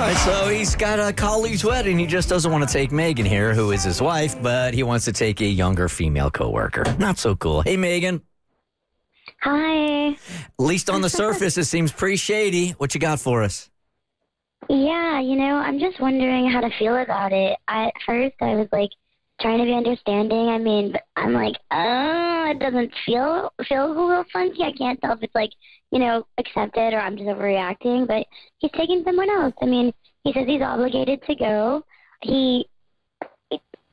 right, so he's got a colleague's wedding. He just doesn't want to take Megan here, who is his wife, but he wants to take a younger female coworker. Not so cool. Hey, Megan. Hi. At least on the surface, it seems pretty shady. What you got for us? Yeah, I'm just wondering how to feel about it. At first, I was like trying to be understanding. I mean, but I'm like, it doesn't feel a little funky. I can't tell if it's like, accepted or I'm just overreacting. But he's taking someone else. I mean, he says he's obligated to go.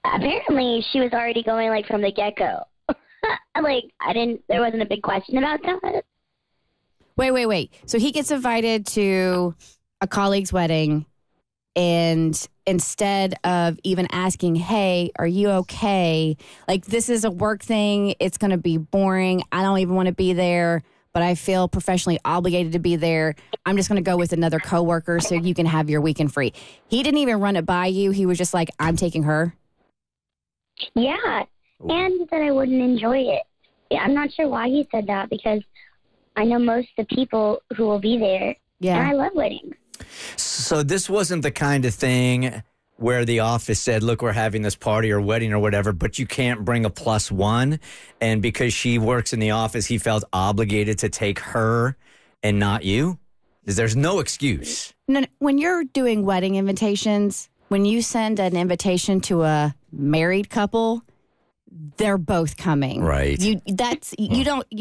Apparently, she was already going like from the get-go. There wasn't a big question about that. Wait. So he gets invited to a colleague's wedding, and instead of even asking, hey, are you okay? Like, this is a work thing. It's going to be boring. I don't even want to be there, but I feel professionally obligated to be there. I'm just going to go with another coworker so you can have your weekend free. He didn't even run it by you. He was just like, I'm taking her. Yeah. And he said I wouldn't enjoy it. Yeah, I'm not sure why he said that, because I know most of the people who will be there. Yeah. And I love weddings. So this wasn't the kind of thing where the office said, look, we're having this party or wedding or whatever, but you can't bring a +1. And because she works in the office, he felt obligated to take her and not you? There's no excuse. No, when you're doing wedding invitations, when you send an invitation to a married couple, they're both coming. Right. You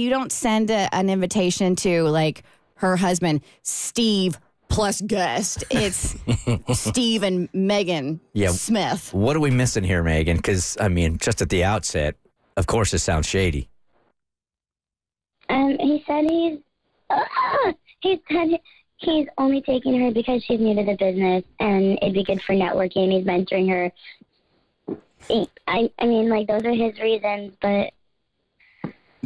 don't send an invitation to like her husband, Steve plus guest. It's Steve and Megan Smith. What are we missing here, Megan? Because, I mean, just at the outset, of course it sounds shady. He said he's only taking her because she's new to the business and it'd be good for networking. He's mentoring her. I mean, like, those are his reasons, but...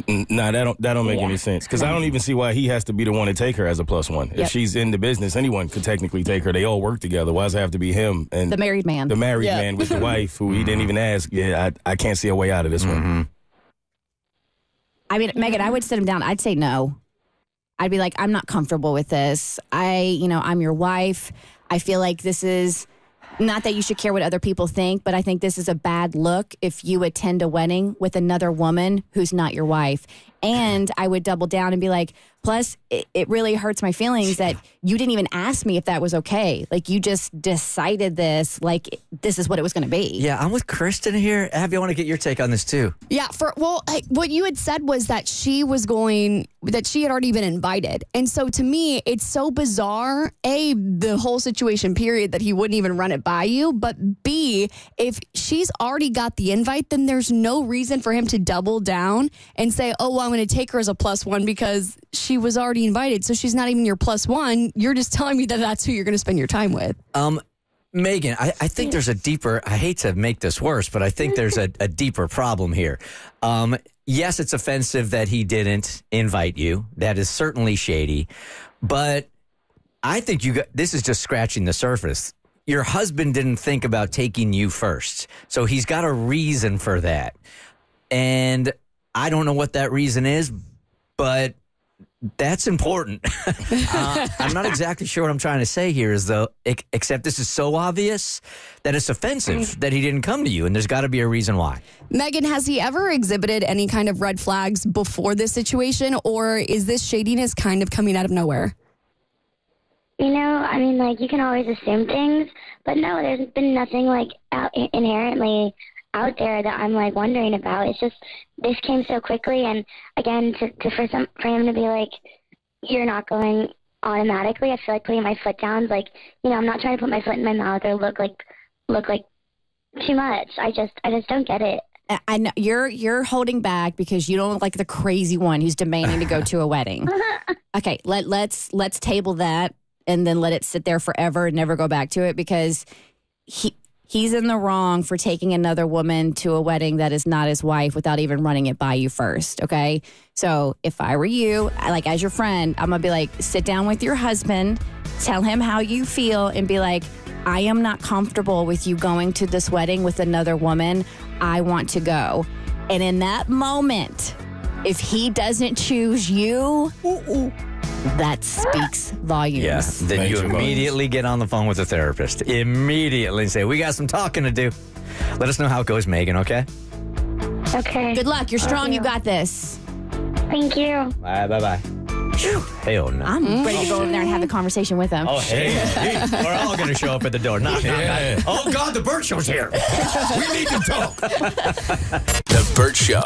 Nah, that don't make any sense. Because I don't even see why he has to be the one to take her as a +1. If she's in the business, anyone could technically take her. They all work together. Why does it have to be him? And the married man. The married man with the wife who he didn't even ask. Yeah, I can't see a way out of this one. I mean, Megan, I would sit him down. I'd say no. I'd be like, I'm not comfortable with this. I'm your wife. I feel like this is... Not that you should care what other people think, but I think this is a bad look if you attend a wedding with another woman who's not your wife. And I would double down and be like, plus, it really hurts my feelings that you didn't even ask me if that was okay. Like, you just decided this, like, this is what it was going to be. Yeah, I'm with Kristen here. Abby, I want to get your take on this, too. Yeah, what you had said was that she had already been invited. And so to me, it's so bizarre, A, the whole situation, period, that he wouldn't even run it by you. But B, if she's already got the invite, then there's no reason for him to double down and say, oh, well, I'm going to take her as a +1 because she was already invited. So she's not even your +1. You're just telling me that that's who you're going to spend your time with. Megan, I think there's a deeper, I hate to make this worse, but I think there's a deeper problem here. Yes, it's offensive that he didn't invite you. That is certainly shady. But I think this is just scratching the surface. Your husband didn't think about taking you first. So he's got a reason for that. And I don't know what that reason is, but that's important. I'm not exactly sure what I'm trying to say here is though, except this is so obvious that it's offensive that he didn't come to you, and there's got to be a reason why. Megan, has he ever exhibited any kind of red flags before this situation, or is this shadiness kind of coming out of nowhere? I mean, like, you can always assume things, but no, there's been nothing, like, inherently out there that I'm, like, wondering about. It's just, this came so quickly, and, again, for him to be like, you're not going automatically, I feel like putting my foot down is, like, I'm not trying to put my foot in my mouth or look like too much. I just don't get it. I know you're holding back because you don't look like the crazy one who's demanding to go to a wedding. Okay, let's table that and then let it sit there forever and never go back to it, because he's in the wrong for taking another woman to a wedding that is not his wife without even running it by you first, okay? So if I were you, as your friend, I'm going to be like, sit down with your husband, tell him how you feel, and be like, I am not comfortable with you going to this wedding with another woman. I want to go. And in that moment, if he doesn't choose you, that speaks volumes. Yeah. Then you Major immediately get on the phone with a therapist. Immediately and say, we got some talking to do. Let us know how it goes, Megan, okay? Okay. Good luck. You're strong. You got this. Thank you. All right, bye-bye. Hell no. I'm ready to go over there and have the conversation with him. Oh, hey. We're all going to show up at the door. Knock, knock, knock. Oh, God, the Bert Show's here. We need to talk. The Bert Show.